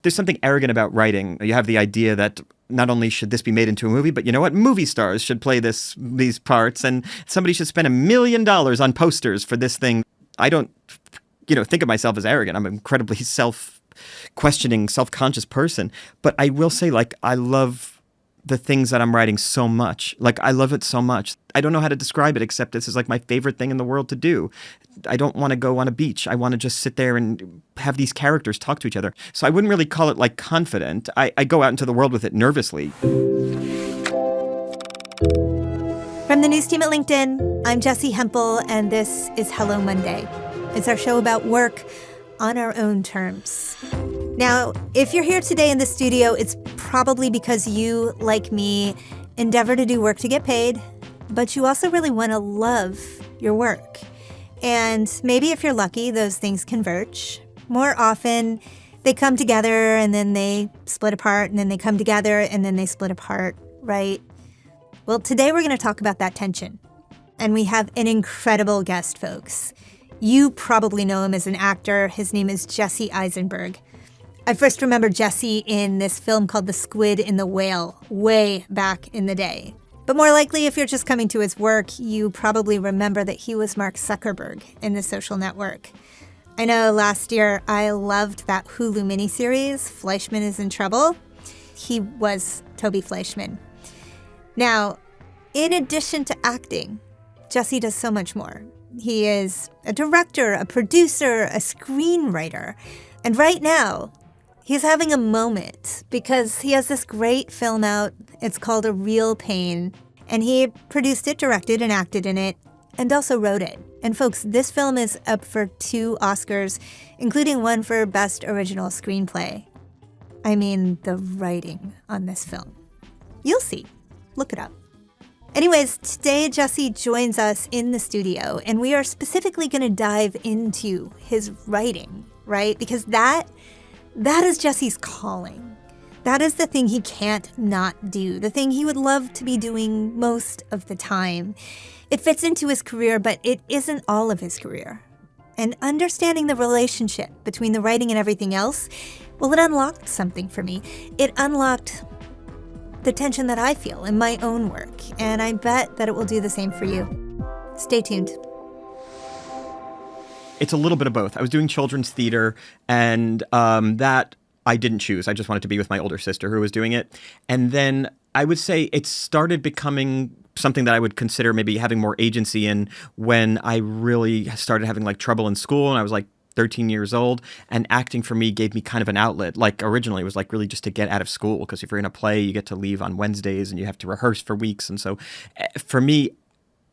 There's something arrogant about writing. You have the idea that not only should this be made into a movie, but you know what? Movie stars should play these parts, and somebody should spend $1 million on posters for this thing. I don't, think of myself as arrogant. I'm an incredibly self-questioning, self-conscious person. But I will say, I love the things that I'm writing so much. I love it so much. I don't know how to describe it except this is my favorite thing in the world to do. I don't want to go on a beach. I want to just sit there and have these characters talk to each other. So I wouldn't really call it confident. I go out into the world with it nervously. From the news team at LinkedIn, I'm Jessi Hempel, and this is Hello Monday. It's our show about work on our own terms. Now, if you're here today in the studio, it's probably because you, like me, endeavor to do work to get paid, but you also really want to love your work. And maybe if you're lucky, those things converge. More often, they come together and then they split apart, and then they come together and then they split apart, right? Well, today we're going to talk about that tension. And we have an incredible guest, folks. You probably know him as an actor. His name is Jesse Eisenberg. I first remember Jesse in this film called The Squid and the Whale, way back in the day. But more likely, if you're just coming to his work, you probably remember that he was Mark Zuckerberg in The Social Network. I know last year I loved that Hulu miniseries, Fleischman is in Trouble. He was Toby Fleischman. Now, in addition to acting, Jesse does so much more. He is a director, a producer, a screenwriter. And right now, he's having a moment because he has this great film out. It's called A Real Pain. And he produced it, directed, and acted in it, and also wrote it. And folks, this film is up for 2 Oscars, including one for Best Original Screenplay. I mean, the writing on this film. You'll see. Look it up. Anyways, today Jesse joins us in the studio, and we are specifically going to dive into his writing, right? Because that is Jesse's calling. That is the thing he can't not do, the thing he would love to be doing most of the time. It fits into his career, but it isn't all of his career. And understanding the relationship between the writing and everything else, well, it unlocked something for me. It unlocked the tension that I feel in my own work, and I bet that it will do the same for you. Stay tuned. It's a little bit of both. I was doing children's theater, and that I didn't choose. I just wanted to be with my older sister who was doing it. And then I would say it started becoming something that I would consider maybe having more agency in when I really started having trouble in school, and I was 13 years old, and acting for me gave me kind of an outlet. Originally it was really just to get out of school, because if you're in a play, you get to leave on Wednesdays and you have to rehearse for weeks. And so for me,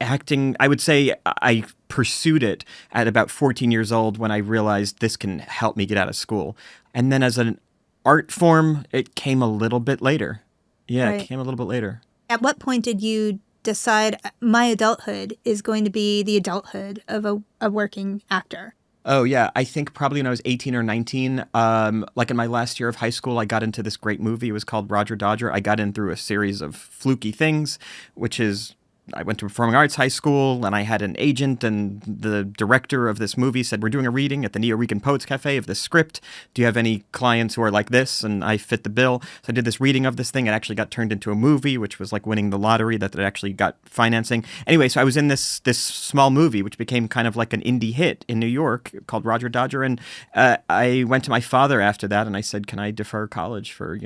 acting, I would say I pursued it at about 14 years old when I realized this can help me get out of school. And then as an art form, it came a little bit later. Yeah, right. It came a little bit later. At what point did you decide my adulthood is going to be the adulthood of a working actor? Oh, yeah. I think probably when I was 18 or 19, in my last year of high school, I got into this great movie. It was called Roger Dodger. I got in through a series of fluky things, which is I went to performing arts high school, and I had an agent, and the director of this movie said, we're doing a reading at the Neo Rican Poets Cafe of this script. Do you have any clients who are like this? And I fit the bill. So I did this reading of this thing. It actually got turned into a movie, which was winning the lottery that it actually got financing. Anyway, so I was in this small movie, which became kind of like an indie hit in New York called Roger Dodger. And I went to my father after that, and I said, can I defer college for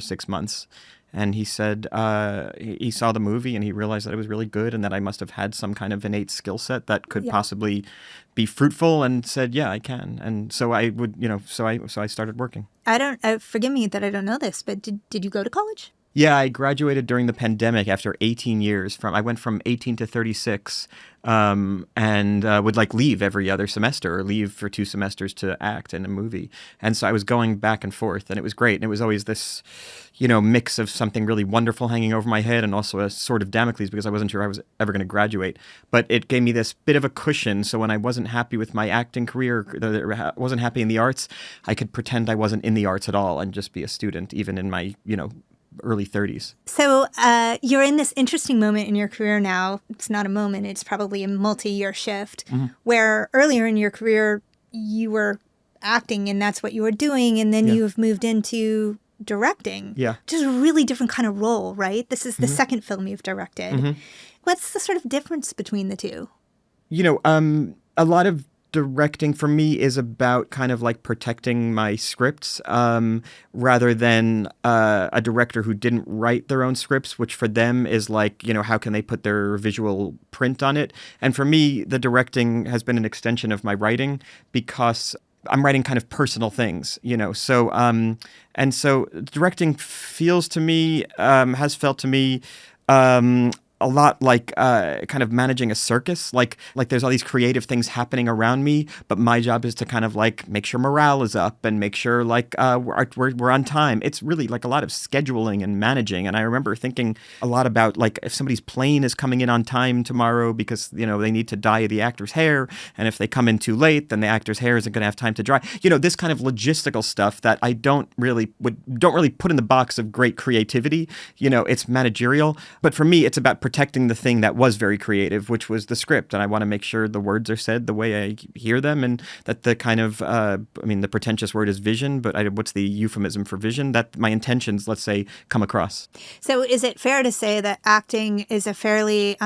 6 months? And he said he saw the movie and he realized that it was really good and that I must have had some kind of innate skill set that could possibly be fruitful, and said, yeah, I can. And so I would, so I started working. Forgive me that I don't know this, but did you go to college? Yeah, I graduated during the pandemic after 18 years. I went from 18 to 36 and would leave every other semester or leave for 2 semesters to act in a movie. And so I was going back and forth, and it was great. And it was always this, mix of something really wonderful hanging over my head and also a sort of Damocles, because I wasn't sure I was ever going to graduate. But it gave me this bit of a cushion. So when I wasn't happy with my acting career, wasn't happy in the arts, I could pretend I wasn't in the arts at all and just be a student, even in my, early 30s. So you're in this interesting moment in your career now. It's not a moment. It's probably a multi-year shift where earlier in your career, you were acting and that's what you were doing. And then you've moved into directing. Yeah. Which is a really different kind of role, right? This is the second film you've directed. What's the sort of difference between the two? A lot of directing for me is about kind of like protecting my scripts rather than a director who didn't write their own scripts, which for them is like, how can they put their visual print on it? And for me, the directing has been an extension of my writing because I'm writing kind of personal things, So, and so directing feels to me, has felt to me, a lot like kind of managing a circus. Like there's all these creative things happening around me, but my job is to kind of like make sure morale is up and make sure like we're on time. It's really like a lot of scheduling and managing. And I remember thinking a lot about like if somebody's plane is coming in on time tomorrow because they need to dye the actor's hair, and if they come in too late, then the actor's hair isn't going to have time to dry. This kind of logistical stuff that I don't really put in the box of great creativity. It's managerial, but for me, it's about protecting the thing that was very creative, which was the script. And I want to make sure the words are said the way I hear them, and that the kind of, the pretentious word is vision, but what's the euphemism for vision? That my intentions, let's say, come across. So is it fair to say that acting is a fairly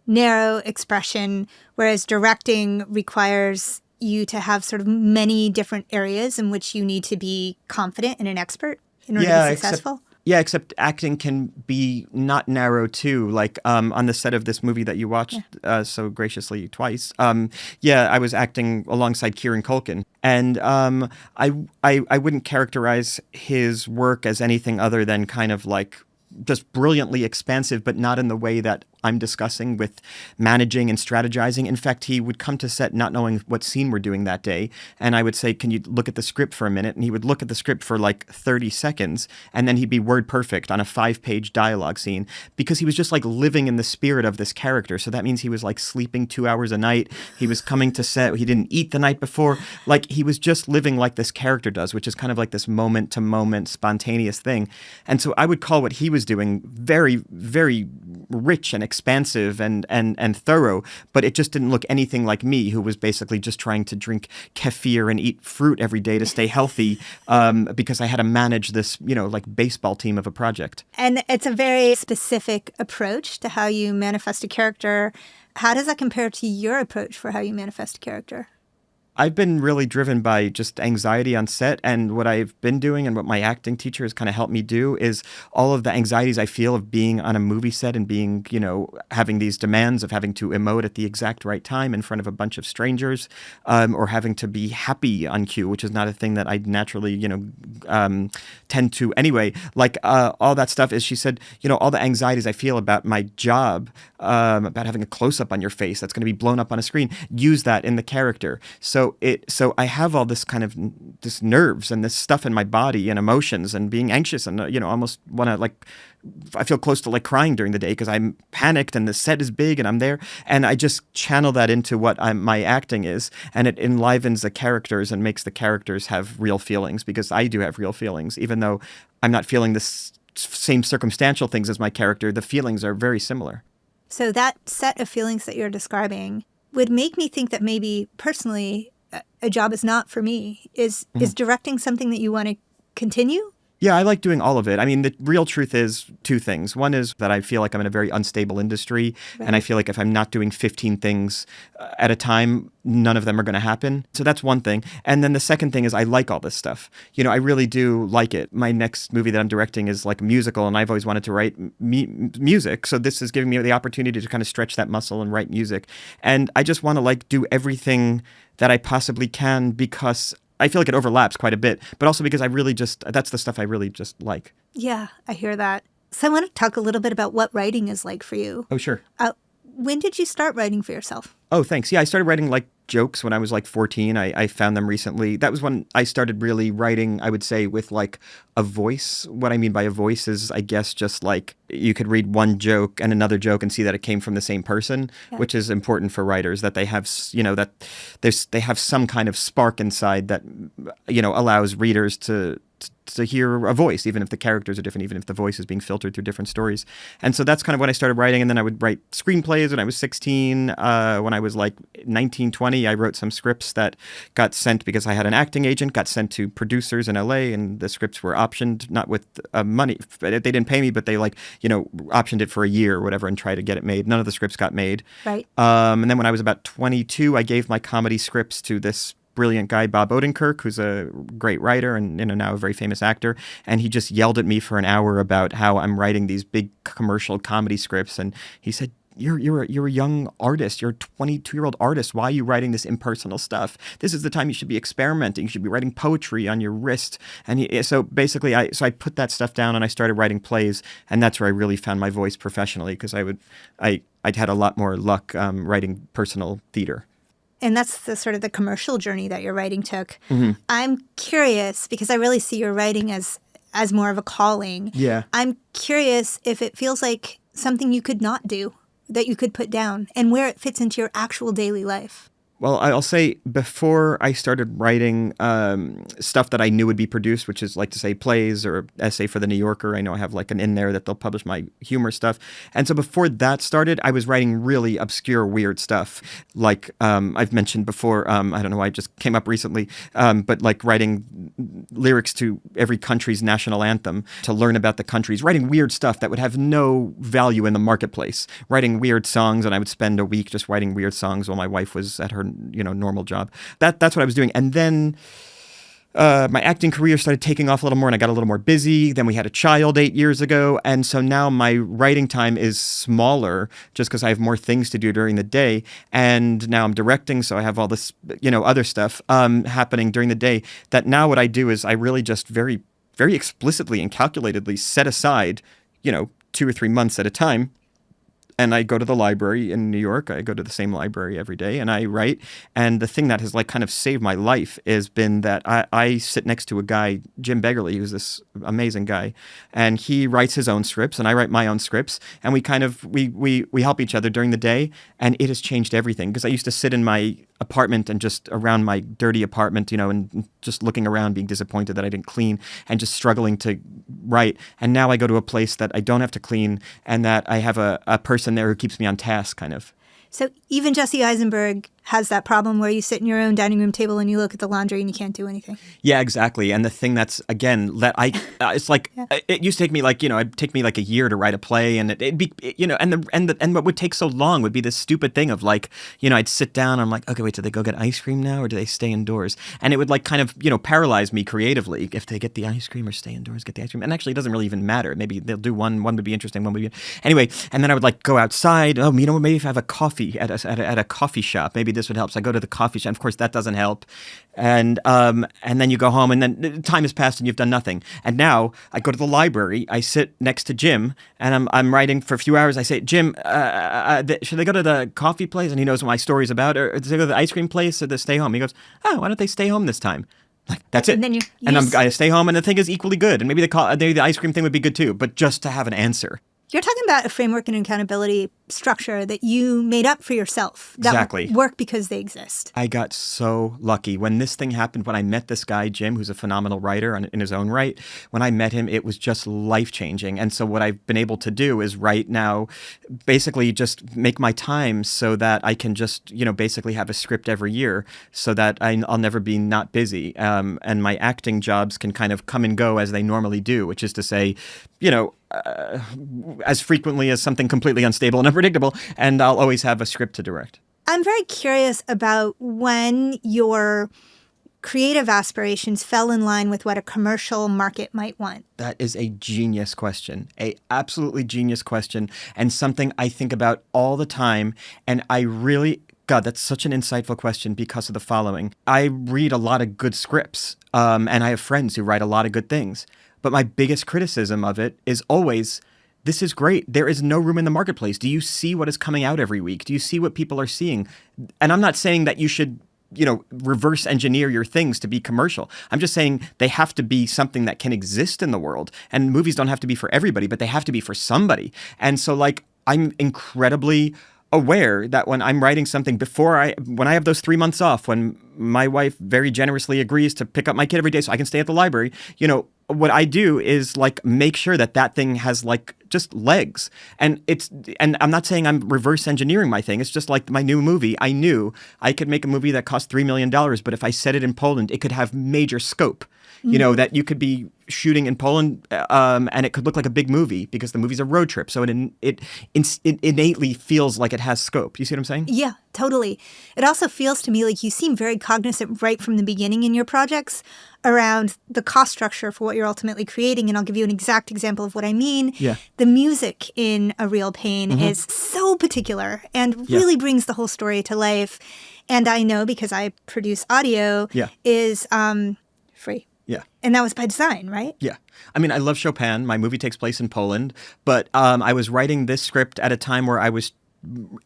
narrow expression, whereas directing requires you to have sort of many different areas in which you need to be confident and an expert in order to be successful? Except acting can be not narrow too. Like on the set of this movie that you watched so graciously twice. I was acting alongside Kieran Culkin, and I wouldn't characterize his work as anything other than kind of like just brilliantly expansive, but not in the way that I'm discussing with managing and strategizing. In fact, he would come to set not knowing what scene we're doing that day. And I would say, can you look at the script for a minute? And he would look at the script for like 30 seconds. And then he'd be word perfect on a 5-page dialogue scene because he was just like living in the spirit of this character. So that means he was like sleeping 2 hours a night. He was coming to set. He didn't eat the night before. Like he was just living like this character does, which is kind of like this moment to moment spontaneous thing. And so I would call what he was doing very, very rich and expansive and thorough, but it just didn't look anything like me, who was basically just trying to drink kefir and eat fruit every day to stay healthy because I had to manage this, like baseball team of a project. And it's a very specific approach to how you manifest a character. How does that compare to your approach for how you manifest a character? I've been really driven by just anxiety on set, and what I've been doing and what my acting teacher has kind of helped me do is all of the anxieties I feel of being on a movie set and being, having these demands of having to emote at the exact right time in front of a bunch of strangers, or having to be happy on cue, which is not a thing that I naturally, tend to anyway. Like all that stuff is, she said, all the anxieties I feel about my job, about having a close-up on your face that's going to be blown up on a screen, use that in the character. So I have all this kind of this nerves and this stuff in my body and emotions and being anxious and almost want to like, I feel close to like crying during the day because I'm panicked and the set is big and I'm there, and I just channel that into what my acting is, and it enlivens the characters and makes the characters have real feelings, because I do have real feelings, even though I'm not feeling the same circumstantial things as my character. The feelings are very similar. So that set of feelings that you're describing would make me think that maybe personally a job is not for me. Is directing something that you want to continue? Yeah, I like doing all of it. I mean, the real truth is two things. One is that I feel like I'm in a very unstable industry, right. And I feel like if I'm not doing 15 things at a time, none of them are going to happen. So that's one thing. And then the second thing is I like all this stuff. I really do like it. My next movie that I'm directing is like a musical, and I've always wanted to write music. So this is giving me the opportunity to kind of stretch that muscle and write music. And I just want to like do everything that I possibly can, because I feel like it overlaps quite a bit, but also because that's the stuff I really just like. Yeah, I hear that. So I want to talk a little bit about what writing is like for you. Oh, sure. When did you start writing for yourself? Oh, thanks. Yeah, I started writing like jokes when I was like 14. I found them recently. That was when I started really writing, I would say, with like a voice. What I mean by a voice is, I guess, just like you could read one joke and another joke and see that it came from the same person, yeah. Which is important for writers, that they have, they have some kind of spark inside that, allows readers to to hear a voice, even if the characters are different, even if the voice is being filtered through different stories. And so that's kind of when I started writing. And then I would write screenplays when I was 16. When I was like 19, 20, I wrote some scripts that got sent because I had an acting agent, got sent to producers in LA, and the scripts were optioned, not with money. They didn't pay me, but they optioned it for a year or whatever and tried to get it made. None of the scripts got made. Right. And then when I was about 22, I gave my comedy scripts to this brilliant guy, Bob Odenkirk, who's a great writer and now a very famous actor. And he just yelled at me for an hour about how I'm writing these big commercial comedy scripts. And he said, you're a young artist. You're a 22-year-old artist. Why are you writing this impersonal stuff? This is the time you should be experimenting. You should be writing poetry on your wrist. And so basically, I put that stuff down and I started writing plays. And that's where I really found my voice professionally, because I'd had a lot more luck writing personal theater. And that's the sort of the commercial journey that your writing took. Mm-hmm. I'm curious, because I really see your writing as more of a calling. Yeah. I'm curious if it feels like something you could not do, that you could put down, and where it fits into your actual daily life. Well, I'll say before I started writing stuff that I knew would be produced, which is like to say plays or an essay for the New Yorker. I know I have like an in there that they'll publish my humor stuff. And so before that started, I was writing really obscure, weird stuff. Like I've mentioned before, I don't know why it just came up recently, but like writing lyrics to every country's national anthem to learn about the countries, writing weird stuff that would have no value in the marketplace, writing weird songs. And I would spend a week just writing weird songs while my wife was at her normal job. That's what I was doing. And then my acting career started taking off a little more and I got a little more busy. Then we had a child 8 years ago. And so now my writing time is smaller just because I have more things to do during the day. And now I'm directing. So I have all this, other stuff happening during the day, that now what I do is I really just very, very explicitly and calculatedly set aside, 2 or 3 months at a time. And I go to the library in New York. I go to the same library every day and I write. And the thing that has kind of saved my life has been that I sit next to a guy, Jim Beggerly, who's this amazing guy. And he writes his own scripts and I write my own scripts. And we kind of, we help each other during the day. And it has changed everything, because I used to sit in my apartment and just around my dirty apartment, and just looking around, being disappointed that I didn't clean and just struggling to write. And now I go to a place that I don't have to clean and that I have a person there who keeps me on task, kind of. So even Jesse Eisenberg has that problem where you sit in your own dining room table and you look at the laundry and you can't do anything. Yeah, exactly. And the thing that's, again, that it's like, it used to take me it'd take me like a year to write a play, and it'd be, and what would take so long would be this stupid thing of I'd sit down and I'm like, okay, wait, do they go get ice cream now or do they stay indoors? And it would kind of, paralyze me creatively if they get the ice cream or stay indoors, get the ice cream. And actually it doesn't really even matter. Maybe they'll do one would be interesting, one would be, anyway. And then I would go outside. Oh, maybe if I have a coffee at a coffee shop, maybe this would help. So I go to the coffee shop. Of course, that doesn't help. And then you go home, and then time has passed, and you've done nothing. And now I go to the library. I sit next to Jim, and I'm writing for a few hours. I say, Jim, should they go to the coffee place? And he knows what my story's about. Or do they go to the ice cream place, or they stay home? He goes, oh, why don't they stay home this time? That's it. And then I stay home, and the thing is equally good. And maybe the ice cream thing would be good too. But just to have an answer. You're talking about a framework and accountability structure that you made up for yourself. That Exactly. work because they exist. I got so lucky. When this thing happened, when I met this guy, Jim, who's a phenomenal writer in his own right, when I met him, it was just life-changing. And so what I've been able to do is right now basically just make my time so that I can just, basically have a script every year so that I'll never be not busy. And my acting jobs can kind of come and go as they normally do, which is to say, as frequently as something completely unstable and unpredictable, and I'll always have a script to direct. I'm very curious about when your creative aspirations fell in line with what a commercial market might want. That is a genius question, a absolutely genius question, and something I think about all the time. And God, that's such an insightful question because of the following. I read a lot of good scripts, and I have friends who write a lot of good things. But my biggest criticism of it is always, this is great. There is no room in the marketplace. Do you see what is coming out every week? Do you see what people are seeing? And I'm not saying that you should, reverse engineer your things to be commercial. I'm just saying they have to be something that can exist in the world. And movies don't have to be for everybody, but they have to be for somebody. And so I'm incredibly aware that when I'm writing something when I have those 3 months off, when my wife very generously agrees to pick up my kid every day so I can stay at the library, what I do is like make sure that thing has like just legs. And I'm not saying I'm reverse engineering my thing. It's just like my new movie. I knew I could make a movie that cost $3 million, but if I set it in Poland, it could have major scope. That you could be shooting in Poland and it could look like a big movie because the movie's a road trip. So it innately feels like it has scope. You see what I'm saying? Yeah, totally. It also feels to me like you seem very cognizant right from the beginning in your projects around the cost structure for what you're ultimately creating. And I'll give you an exact example of what I mean. Yeah. The music in A Real Pain is so particular and really brings the whole story to life. And I know because I produce audio is free. Yeah. And that was by design, right? Yeah. I mean, I love Chopin. My movie takes place in Poland, but I was writing this script at a time where I was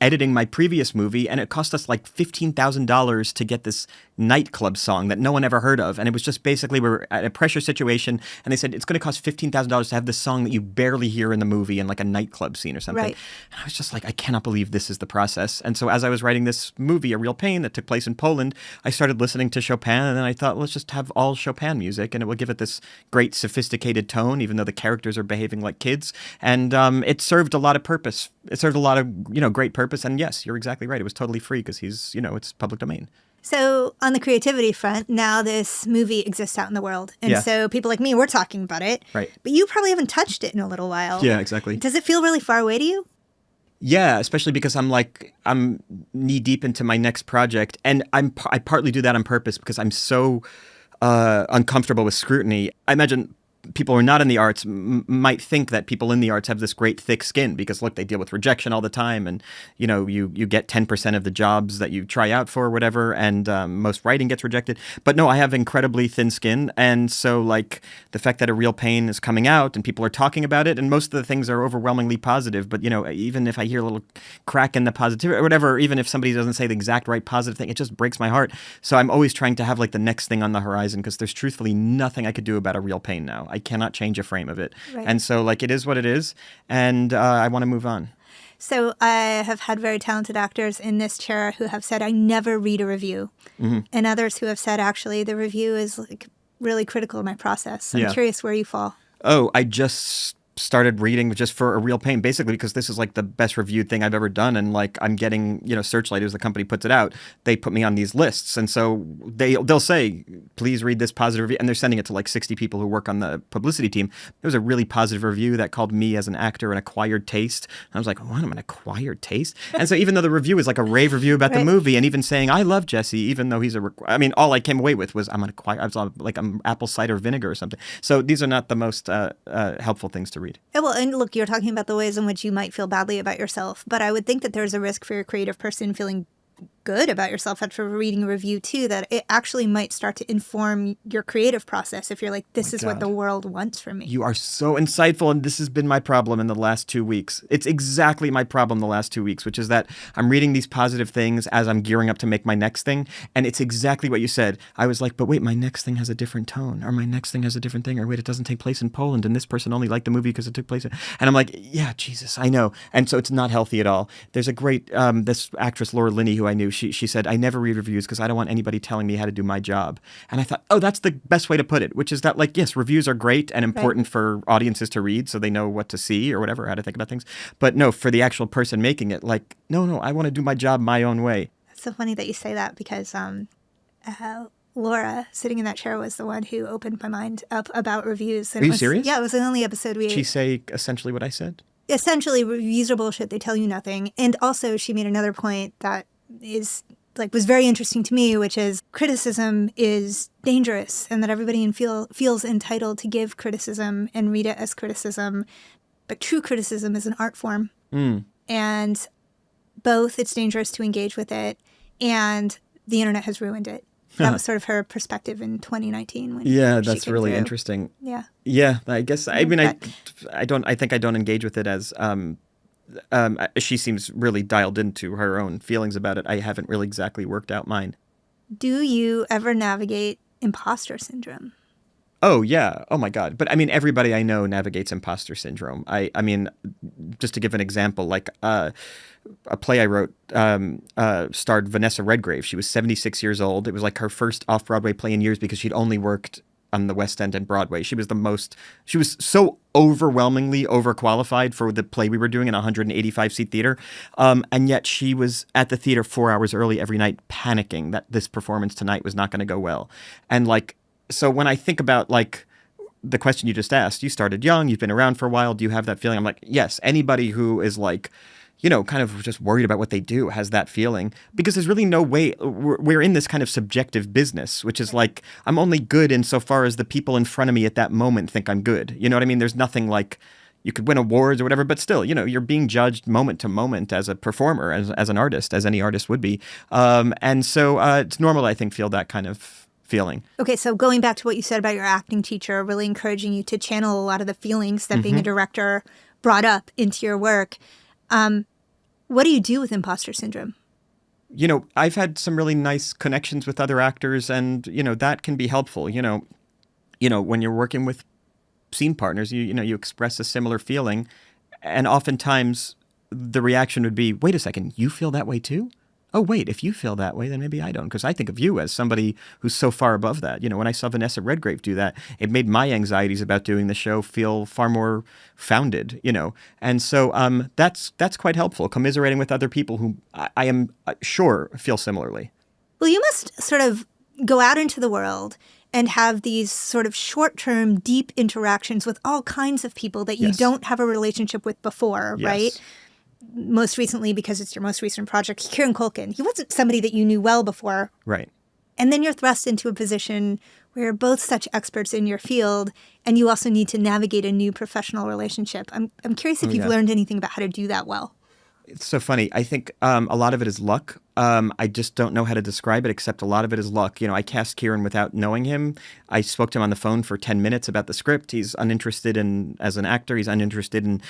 editing my previous movie, and it cost us like $15,000 to get this nightclub song that no one ever heard of. And it was just basically we're at a pressure situation, and they said it's going to cost $15,000 to have this song that you barely hear in the movie in like a nightclub scene or something. Right. And I was just like, I cannot believe this is the process. And so as I was writing this movie, A Real Pain, that took place in Poland, I started listening to Chopin, and then I thought, let's just have all Chopin music, and it will give it this great sophisticated tone, even though the characters are behaving like kids. And it served a lot of purpose. It served a lot of, great purpose. And yes, you're exactly right. It was totally free because it's public domain. So on the creativity front, now this movie exists out in the world. And so people like me, we're talking about it. Right. But you probably haven't touched it in a little while. Yeah, exactly. Does it feel really far away to you? Yeah, especially because I'm knee deep into my next project. And I partly do that on purpose because I'm so uncomfortable with scrutiny. I imagine people who are not in the arts might think that people in the arts have this great thick skin because, look, they deal with rejection all the time. And, you get 10% of the jobs that you try out for or whatever. And most writing gets rejected. But no, I have incredibly thin skin. And so, like, the fact that A Real Pain is coming out and people are talking about it, and most of the things are overwhelmingly positive. But, even if I hear a little crack in the positivity or whatever, even if somebody doesn't say the exact right positive thing, it just breaks my heart. So I'm always trying to have, like, the next thing on the horizon because there's truthfully nothing I could do about A Real Pain now. I cannot change a frame of it. Right. And so, like, it is what it is. And I want to move on. So I have had very talented actors in this chair who have said, I never read a review. And others who have said, actually, the review is like really critical in my process. I'm curious where you fall. Oh, I just started reading just for A Real Pain, basically because this is like the best reviewed thing I've ever done. And like I'm getting, Searchlight, as the company puts it out, they put me on these lists. And so they'll say, please read this positive review. And they're sending it to like 60 people who work on the publicity team. There was a really positive review that called me as an actor an acquired taste. And I was like, what, I'm an acquired taste? And so even though the review is like a rave review about the movie and even saying, I love Jesse, even though he's all I came away with was I'm apple cider vinegar or something. So these are not the most helpful things to read. Yeah, well, and look, you're talking about the ways in which you might feel badly about yourself, but I would think that there's a risk for your creative person feeling good about yourself after reading a review too, that it actually might start to inform your creative process if you're like, this is what the world wants from me. You are so insightful, and this has been my problem in the last 2 weeks. It's exactly my problem the last 2 weeks, which is that I'm reading these positive things as I'm gearing up to make my next thing, and it's exactly what you said. I was like, but wait, my next thing has a different tone, or my next thing has a different thing, or wait, it doesn't take place in Poland, and this person only liked the movie because it took place in... And I'm like, yeah, Jesus, I know. And so it's not healthy at all. There's a great, this actress, Laura Linney, who I knew, she said, I never read reviews because I don't want anybody telling me how to do my job. And I thought, oh, that's the best way to put it, which is that, like, yes, reviews are great and important for audiences to read so they know what to see or whatever, how to think about things. But no, for the actual person making it, like, no, I want to do my job my own way. It's so funny that you say that because Laura, sitting in that chair, was the one who opened my mind up about reviews. And Are you serious? Yeah, it was the only episode we... Did she say essentially what I said? Essentially, reviews are bullshit. They tell you nothing. And also, she made another point that was very interesting to me, which is criticism is dangerous and that everybody feels entitled to give criticism and read it as criticism. But true criticism is an art form. And both it's dangerous to engage with it and the internet has ruined it. That was sort of her perspective in 2019. That's really interesting. Yeah. Yeah, I guess. I mean, I think I don't engage with it as. She seems really dialed into her own feelings about it. I haven't really exactly worked out mine. Do you ever navigate imposter syndrome? Oh yeah. Oh my God. But I mean, everybody I know navigates imposter syndrome. I mean, just to give an example, like a play I wrote starred Vanessa Redgrave. She was 76 years old. It was like her first off-Broadway play in years because she'd only worked on the West End and Broadway. She was so overwhelmingly overqualified for the play we were doing in a 185-seat theater. And yet she was at the theater 4 hours early every night panicking that this performance tonight was not going to go well. And like, so when I think about like the question you just asked, you started young, you've been around for a while, do you have that feeling? I'm like, yes, anybody who is like, kind of just worried about what they do has that feeling, because there's really no way we're in this kind of subjective business, which is like, I'm only good insofar as the people in front of me at that moment think I'm good. You know what I mean? There's nothing like you could win awards or whatever, but still, you're being judged moment to moment as a performer, as an artist, as any artist would be. And so it's normal, I think, feel that kind of feeling. Okay, so going back to what you said about your acting teacher, really encouraging you to channel a lot of the feelings that being a director brought up into your work. What do you do with imposter syndrome? I've had some really nice connections with other actors, and, that can be helpful. When you're working with scene partners, you express a similar feeling, and oftentimes the reaction would be, wait a second, you feel that way too? Oh, wait, if you feel that way, then maybe I don't, because I think of you as somebody who's so far above that. When I saw Vanessa Redgrave do that, it made my anxieties about doing the show feel far more founded, And so that's quite helpful, commiserating with other people who I am sure feel similarly. Well, you must sort of go out into the world and have these sort of short-term, deep interactions with all kinds of people that you don't have a relationship with before, right? Most recently, because it's your most recent project, Kieran Culkin. He wasn't somebody that you knew well before. Right. And then you're thrust into a position where you're both such experts in your field, and you also need to navigate a new professional relationship. I'm curious if you've learned anything about how to do that well. It's so funny. I think a lot of it is luck. I just don't know how to describe it, except a lot of it is luck. I cast Kieran without knowing him. I spoke to him on the phone for 10 minutes about the script. He's uninterested as an actor. He's uninterested in,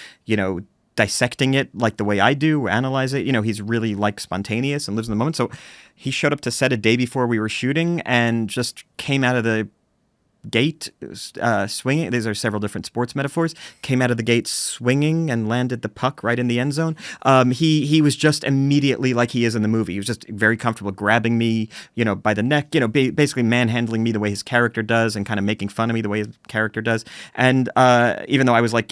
dissecting it like the way I do, analyze it. He's really like spontaneous and lives in the moment. So he showed up to set a day before we were shooting and just came out of the gate swinging. These are several different sports metaphors. Came out of the gate swinging and landed the puck right in the end zone. He was just immediately like he is in the movie. He was just very comfortable grabbing me, by the neck, basically manhandling me the way his character does and kind of making fun of me the way his character does. And even though I was like,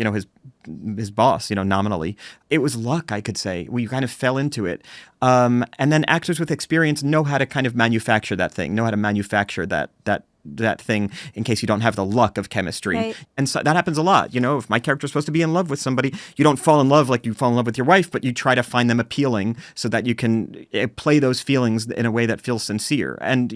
his boss, nominally. It was luck, I could say. We kind of fell into it. And then actors with experience know how to kind of manufacture that thing, know how to manufacture that thing in case you don't have the luck of chemistry. Right. And so that happens a lot. If my character's supposed to be in love with somebody, you don't fall in love like you fall in love with your wife, but you try to find them appealing so that you can play those feelings in a way that feels sincere. And,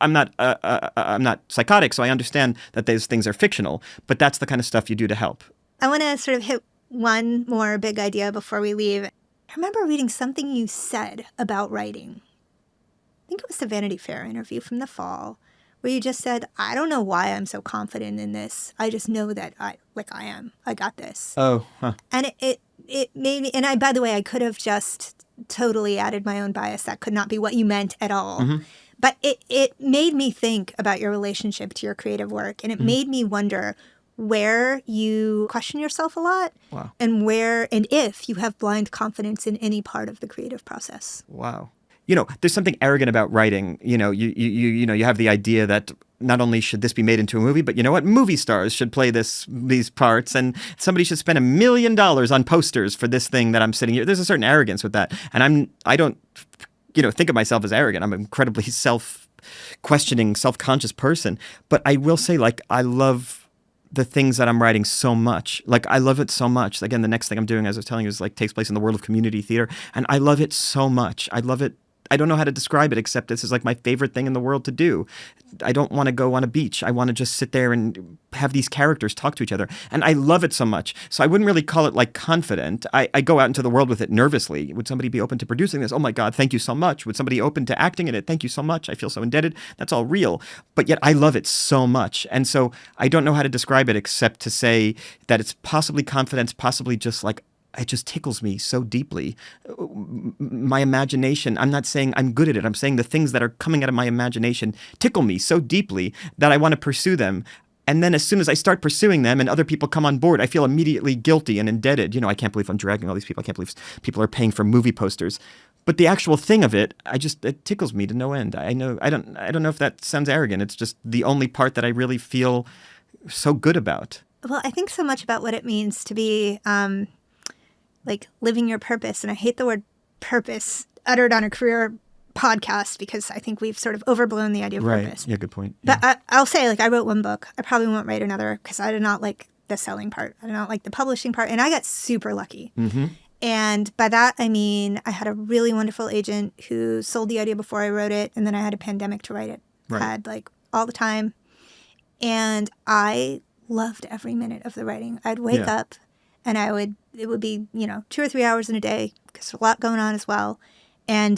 I'm not psychotic, so I understand that those things are fictional, but that's the kind of stuff you do to help. I want to sort of hit one more big idea before we leave. I remember reading something you said about writing. I think it was the Vanity Fair interview from the fall, where you just said, I don't know why I'm so confident in this. I just know that I am. I got this. Oh, huh. And it made me, and by the way, I could have just totally added my own bias. That could not be what you meant at all. Mm-hmm. But it made me think about your relationship to your creative work. And it made me wonder where you question yourself a lot. Wow. And if you have blind confidence in any part of the creative process. Wow. There's something arrogant about writing. You have the idea that not only should this be made into a movie, but movie stars should play these parts, and somebody should spend $1 million on posters for this thing that I'm sitting here. There's a certain arrogance with that, and I don't think of myself as arrogant. I'm an incredibly self-questioning, self-conscious person, but I will say, I love the things that I'm writing so much. I love it so much. Again, the next thing I'm doing, as I was telling you, is takes place in the world of community theater. And I love it so much. I love it. I don't know how to describe it, except this is my favorite thing in the world to do. I don't want to go on a beach. I want to just sit there and have these characters talk to each other. And I love it so much. So I wouldn't really call it confident. I go out into the world with it nervously. Would somebody be open to producing this? Oh my God, thank you so much. Would somebody open to acting in it? Thank you so much. I feel so indebted. That's all real. But yet I love it so much. And so I don't know how to describe it except to say that it's possibly confidence, possibly just it just tickles me so deeply. My imagination, I'm not saying I'm good at it. I'm saying the things that are coming out of my imagination tickle me so deeply that I want to pursue them. And then as soon as I start pursuing them and other people come on board, I feel immediately guilty and indebted. I can't believe I'm dragging all these people. I can't believe people are paying for movie posters. But the actual thing of it, it tickles me to no end. I don't know if that sounds arrogant. It's just the only part that I really feel so good about. Well, I think so much about what it means to be living your purpose. And I hate the word purpose uttered on a career podcast because I think we've sort of overblown the idea of purpose. Yeah, good point. But yeah. I'll say, I wrote one book. I probably won't write another because I did not like the selling part. I did not like the publishing part. And I got super lucky. Mm-hmm. And by that, I mean, I had a really wonderful agent who sold the idea before I wrote it. And then I had a pandemic to write it. Right. I had all the time. And I loved every minute of the writing. I'd wake up and it would be, 2 or 3 hours in a day because there's a lot going on as well. And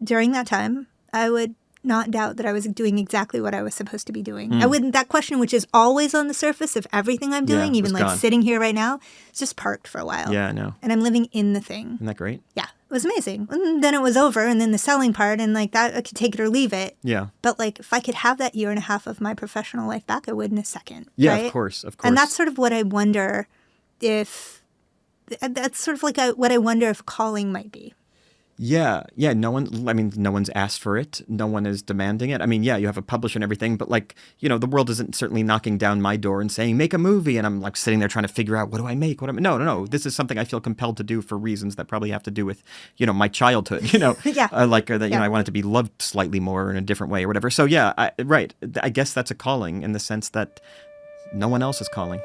during that time, I would not doubt that I was doing exactly what I was supposed to be doing. I wouldn't, that question, which is always on the surface of everything I'm doing, even gone. sitting here right now, it's just parked for a while. Yeah, I know. And I'm living in the thing. Isn't that great? Yeah, it was amazing. And then it was over, and then the selling part, and that, I could take it or leave it. Yeah. But if I could have that 1.5 years of my professional life back, I would in a second. Yeah, right? of course. And that's sort of what I wonder that's sort of what I wonder if calling might be. Yeah. No one's asked for it. No one is demanding it. You have a publisher and everything, but the world isn't certainly knocking down my door and saying, make a movie. And I'm sitting there trying to figure out, what do I make? No. This is something I feel compelled to do for reasons that probably have to do with, my childhood, Yeah. I wanted to be loved slightly more in a different way or whatever. So yeah, right. I guess that's a calling in the sense that no one else is calling.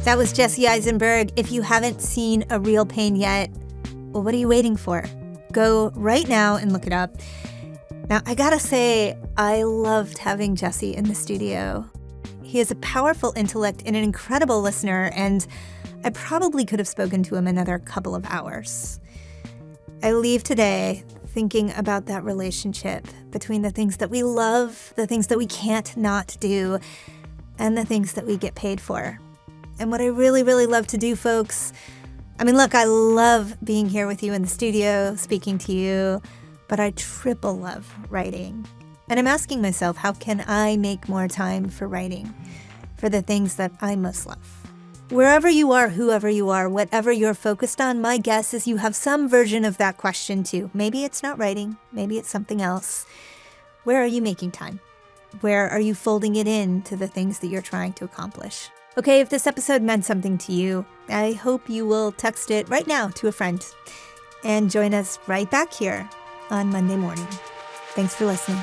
That was Jesse Eisenberg. If you haven't seen A Real Pain yet, well, what are you waiting for? Go right now and look it up. Now, I gotta say, I loved having Jesse in the studio. He has a powerful intellect and an incredible listener, and I probably could have spoken to him another couple of hours. I leave today thinking about that relationship between the things that we love, the things that we can't not do, and the things that we get paid for. And what I really, really love to do, folks, I love being here with you in the studio, speaking to you, but I triple love writing. And I'm asking myself, how can I make more time for writing, for the things that I most love? Wherever you are, whoever you are, whatever you're focused on, my guess is you have some version of that question too. Maybe it's not writing, maybe it's something else. Where are you making time? Where are you folding it in to the things that you're trying to accomplish? Okay, if this episode meant something to you, I hope you will text it right now to a friend and join us right back here on Monday morning. Thanks for listening.